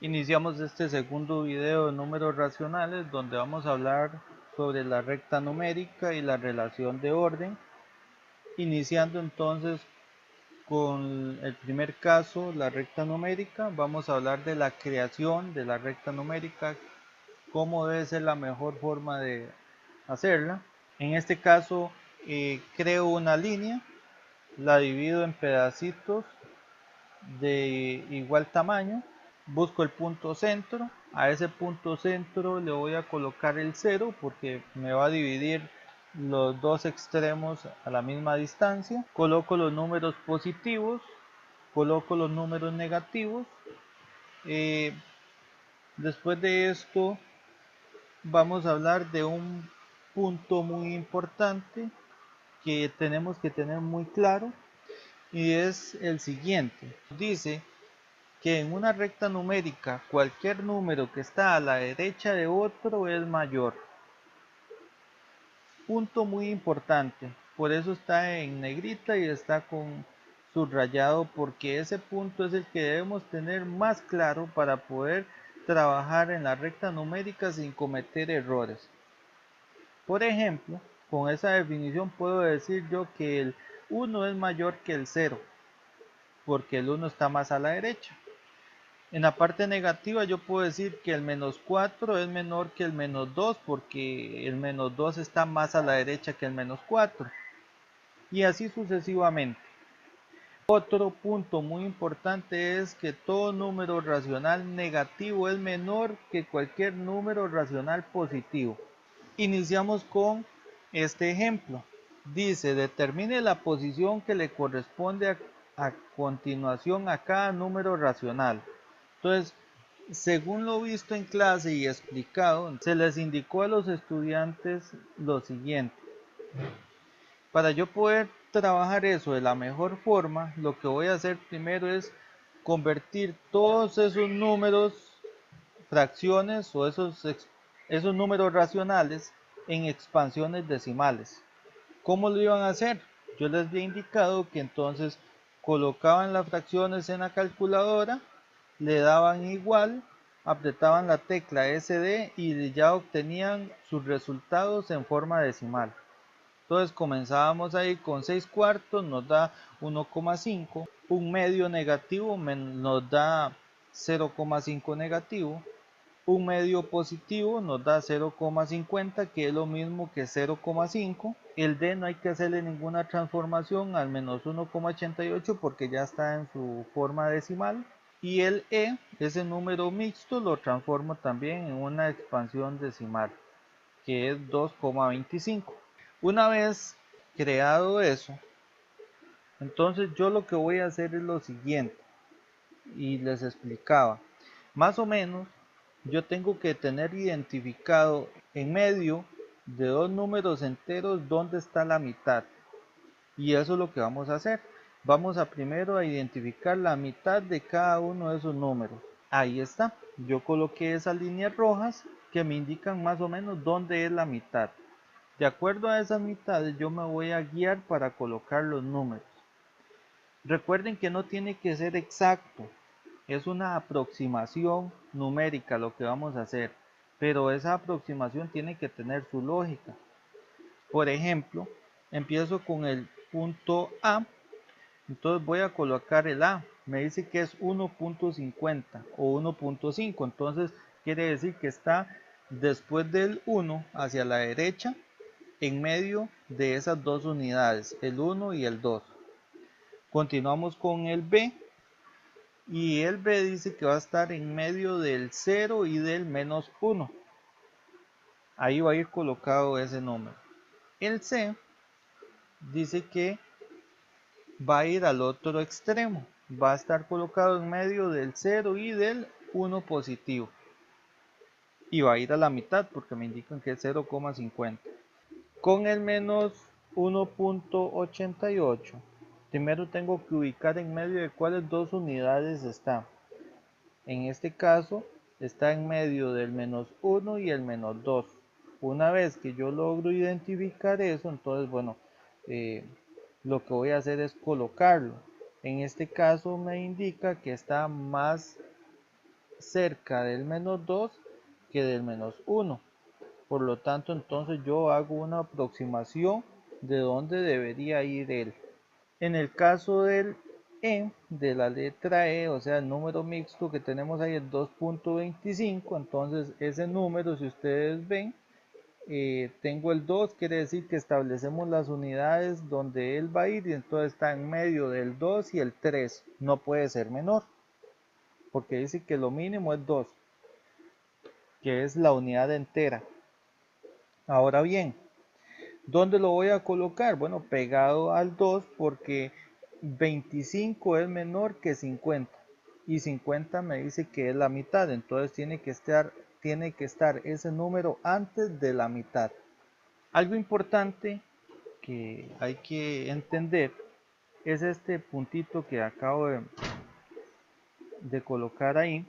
Iniciamos este segundo video de números racionales donde vamos a hablar sobre la recta numérica y la relación de orden. Iniciando entonces con el primer caso, la recta numérica, vamos a hablar de la creación de la recta numérica, cómo debe ser la mejor forma de hacerla. En este caso, creo una línea, la divido en pedacitos de igual tamaño, busco el punto centro, a ese punto centro le voy a colocar el 0 porque me va a dividir los dos extremos a la misma distancia, coloco los números positivos, coloco los números negativos. eh, Después de esto vamos a hablar de un punto muy importante que tenemos que tener muy claro, y es el siguiente. Dice que en una recta numérica cualquier número que está a la derecha de otro es mayor. Punto muy importante, por eso está en negrita y está con subrayado, porque ese punto es el que debemos tener más claro para poder trabajar en la recta numérica sin cometer errores. Por ejemplo, con esa definición puedo decir yo que el 1 es mayor que el 0, porque el 1 está más a la derecha. En la parte negativa yo puedo decir que el menos 4 es menor que el menos 2 porque el menos 2 está más a la derecha que el menos 4. Y así sucesivamente. Otro punto muy importante es que todo número racional negativo es menor que cualquier número racional positivo. Iniciamos con este ejemplo. Dice, determine la posición que le corresponde a continuación a cada número racional. Entonces, según lo visto en clase y explicado, se les indicó a los estudiantes lo siguiente. Para yo poder trabajar eso de la mejor forma, lo que voy a hacer primero es convertir todos esos números, fracciones o esos números racionales en expansiones decimales. ¿Cómo lo iban a hacer? Yo les había indicado que entonces colocaban las fracciones en la calculadora, le daban igual, apretaban la tecla SD y ya obtenían sus resultados en forma decimal. Entonces comenzábamos ahí con 6 cuartos, nos da 1,5, un medio negativo nos da 0,5 negativo, un medio positivo nos da 0,50, que es lo mismo que 0,5. El D no hay que hacerle ninguna transformación al menos 1,88 porque ya está en su forma decimal. Y el E, ese número mixto, lo transformo también en una expansión decimal, que es 2,25. Una vez creado eso, entonces yo lo que voy a hacer es lo siguiente, y les explicaba. Más o menos, yo tengo que tener identificado en medio de dos números enteros dónde está la mitad. Y eso es lo que vamos a hacer. Vamos a primero a identificar la mitad de cada uno de esos números. Ahí está. Yo coloqué esas líneas rojas que me indican más o menos dónde es la mitad. De acuerdo a esas mitades yo me voy a guiar para colocar los números. Recuerden que no tiene que ser exacto, es una aproximación numérica lo que vamos a hacer, pero esa aproximación tiene que tener su lógica. Por ejemplo, empiezo con el punto A, entonces voy a colocar el A, me dice que es 1.50 o 1.5, entonces quiere decir que está después del 1 hacia la derecha, en medio de esas dos unidades, el 1 y el 2. Continuamos con el B, y el B dice que va a estar en medio del 0 y del menos 1. Ahí va a ir colocado ese número. El C dice que va a ir al otro extremo. Va a estar colocado en medio del 0 y del 1 positivo. Y va a ir a la mitad porque me indican que es 0,50. Con el menos 1.88, primero tengo que ubicar en medio de cuáles dos unidades está. En este caso está en medio del menos 1 y el menos 2. Una vez que yo logro identificar eso, entonces bueno, eh, lo que voy a hacer es colocarlo. En este caso me indica que está más cerca del menos 2 que del menos 1. Por lo tanto, entonces yo hago una aproximación de dónde debería ir él. En el caso del de la letra E, o sea, el número mixto que tenemos ahí es 2.25, entonces ese número, si ustedes ven, tengo el 2, quiere decir que establecemos las unidades donde él va a ir y entonces está en medio del 2 y el 3, no puede ser menor, porque dice que lo mínimo es 2, que es la unidad entera. Ahora bien, ¿dónde lo voy a colocar? Bueno, pegado al 2 porque 25 es menor que 50 y 50 me dice que es la mitad, entonces tiene que estar ese número antes de la mitad. Algo importante que hay que entender es este puntito que acabo de colocar ahí,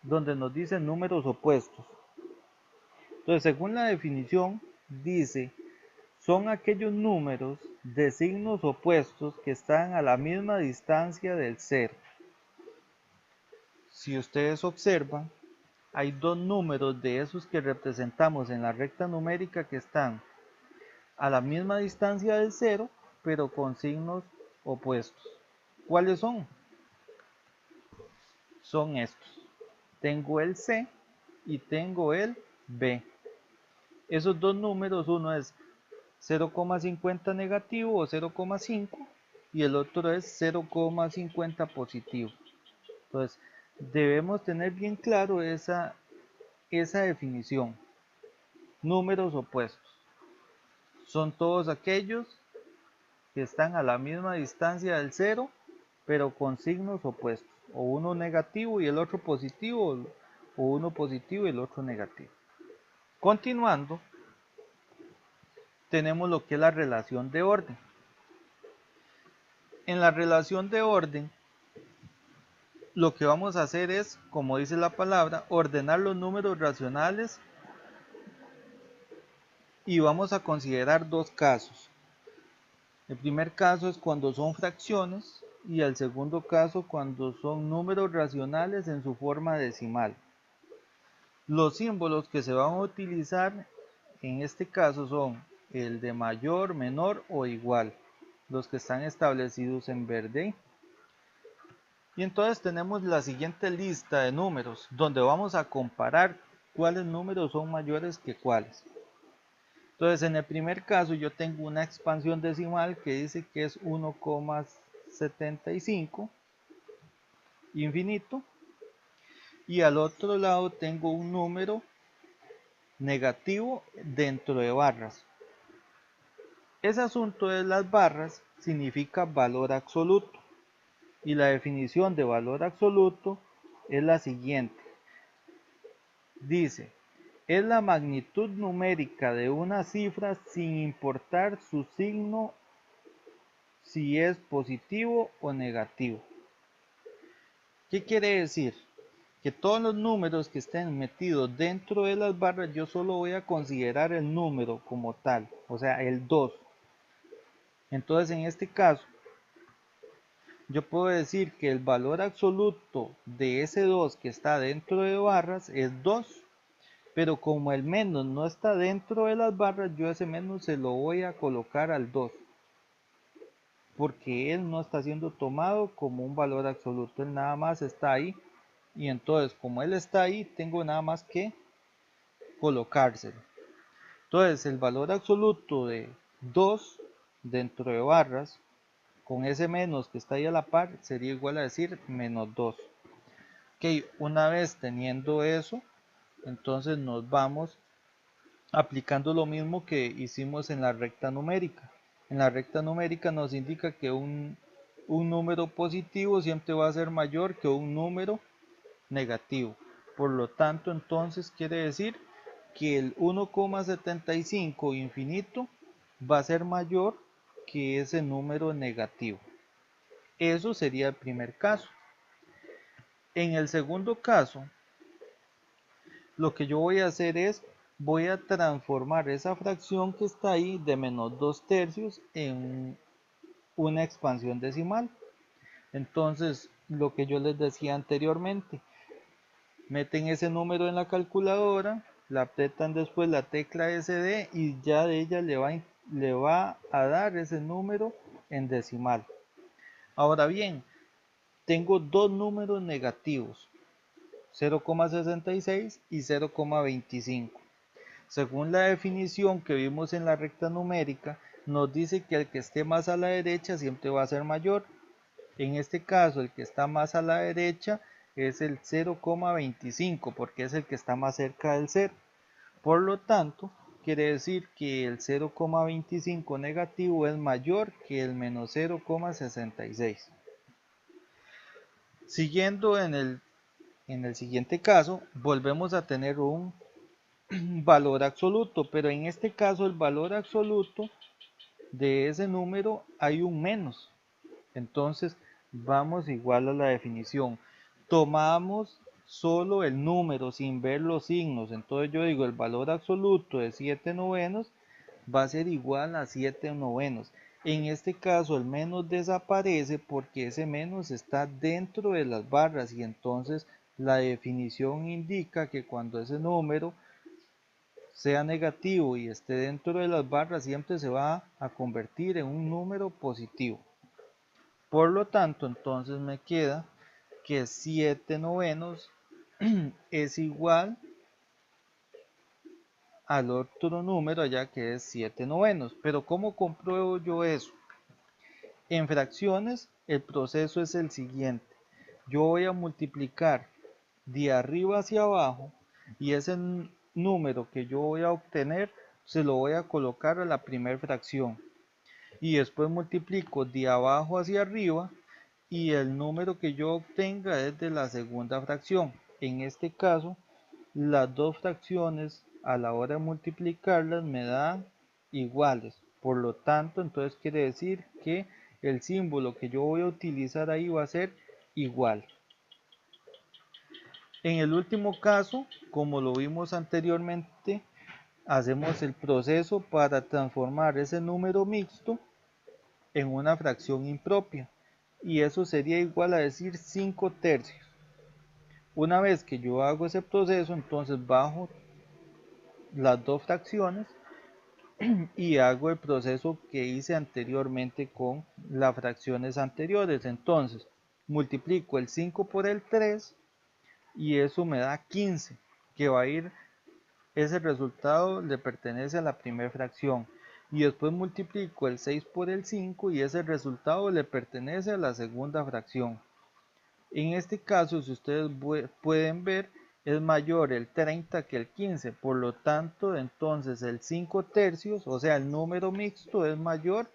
donde nos dice números opuestos. Entonces, según la definición, dice son aquellos números de signos opuestos que están a la misma distancia del cero. Si ustedes observan, hay dos números de esos que representamos en la recta numérica que están a la misma distancia del cero, pero con signos opuestos. ¿Cuáles son? Son estos. Tengo el C y tengo el B. Esos dos números, uno es 0,50 negativo o 0,5 y el otro es 0,50 positivo. Entonces, debemos tener bien claro esa definición. Números opuestos. Son todos aquellos que están a la misma distancia del cero, pero con signos opuestos. O uno negativo y el otro positivo, o uno positivo y el otro negativo. Continuando, tenemos lo que es la relación de orden. En la relación de orden, lo que vamos a hacer es, como dice la palabra, ordenar los números racionales y vamos a considerar dos casos. El primer caso es cuando son fracciones y el segundo caso cuando son números racionales en su forma decimal. Los símbolos que se van a utilizar en este caso son el de mayor, menor o igual, los que están establecidos en verde. Y entonces tenemos la siguiente lista de números, donde vamos a comparar cuáles números son mayores que cuáles. Entonces en el primer caso yo tengo una expansión decimal que dice que es 1,75 infinito. Y al otro lado tengo un número negativo dentro de barras. Ese asunto de las barras significa valor absoluto. Y la definición de valor absoluto es la siguiente. Dice, es la magnitud numérica de una cifra sin importar su signo, si es positivo o negativo. ¿Qué quiere decir? Que todos los números que estén metidos dentro de las barras yo solo voy a considerar el número como tal, o sea, el 2. Entonces en este caso yo puedo decir que el valor absoluto de ese 2 que está dentro de barras es 2, pero como el menos no está dentro de las barras, yo ese menos se lo voy a colocar al 2, porque él no está siendo tomado como un valor absoluto, él nada más está ahí, y entonces como él está ahí, tengo nada más que colocárselo. Entonces el valor absoluto de 2 dentro de barras, con ese menos que está ahí a la par, sería igual a decir menos 2. Ok, una vez teniendo eso, entonces nos vamos aplicando lo mismo que hicimos en la recta numérica. En la recta numérica nos indica que un número positivo siempre va a ser mayor que un número negativo. Por lo tanto, entonces quiere decir que el 1,75 infinito va a ser mayor que ese número negativo. Eso sería el primer caso. En el segundo caso, lo que yo voy a hacer es, voy a transformar esa fracción que está ahí de menos 2 tercios en una expansión decimal. Entonces, lo que yo les decía anteriormente, meten ese número en la calculadora, la apretan después la tecla SD y ya de ella le va a dar ese número en decimal. Ahora bien, tengo dos números negativos, 0,66 y 0,25. Según la definición que vimos en la recta numérica, nos dice que el que esté más a la derecha siempre va a ser mayor. En este caso, el que está más a la derecha es el 0,25 porque es el que está más cerca del 0. Por lo tanto, quiere decir que el 0,25 negativo es mayor que el menos 0,66. Siguiendo en el siguiente caso, volvemos a tener un valor absoluto, pero en este caso el valor absoluto de ese número hay un menos. Entonces vamos igual a la definición. Tomamos solo el número sin ver los signos. Entonces yo digo el valor absoluto de 7 novenos va a ser igual a 7 novenos. En este caso el menos desaparece porque ese menos está dentro de las barras y entonces la definición indica que cuando ese número sea negativo y esté dentro de las barras siempre se va a convertir en un número positivo. Por lo tanto, entonces me queda que 7 novenos es igual al otro número allá que es 7 novenos. Pero ¿cómo compruebo yo eso? En fracciones el proceso es el siguiente. Yo voy a multiplicar de arriba hacia abajo y ese número que yo voy a obtener se lo voy a colocar a la primera fracción. Y después multiplico de abajo hacia arriba y el número que yo obtenga es de la segunda fracción. En este caso, las dos fracciones a la hora de multiplicarlas me dan iguales. Por lo tanto, entonces quiere decir que el símbolo que yo voy a utilizar ahí va a ser igual. En el último caso, como lo vimos anteriormente, hacemos el proceso para transformar ese número mixto en una fracción impropia y eso sería igual a decir 5 tercios. Una vez que yo hago ese proceso, entonces bajo las dos fracciones y hago el proceso que hice anteriormente con las fracciones anteriores. Entonces multiplico el 5 por el 3 y eso me da 15, que va a ir, ese resultado le pertenece a la primera fracción. Y después multiplico el 6 por el 5 y ese resultado le pertenece a la segunda fracción. En este caso, si ustedes pueden ver, es mayor el 30 que el 15, por lo tanto, entonces el 5 tercios, o sea, el número mixto es mayor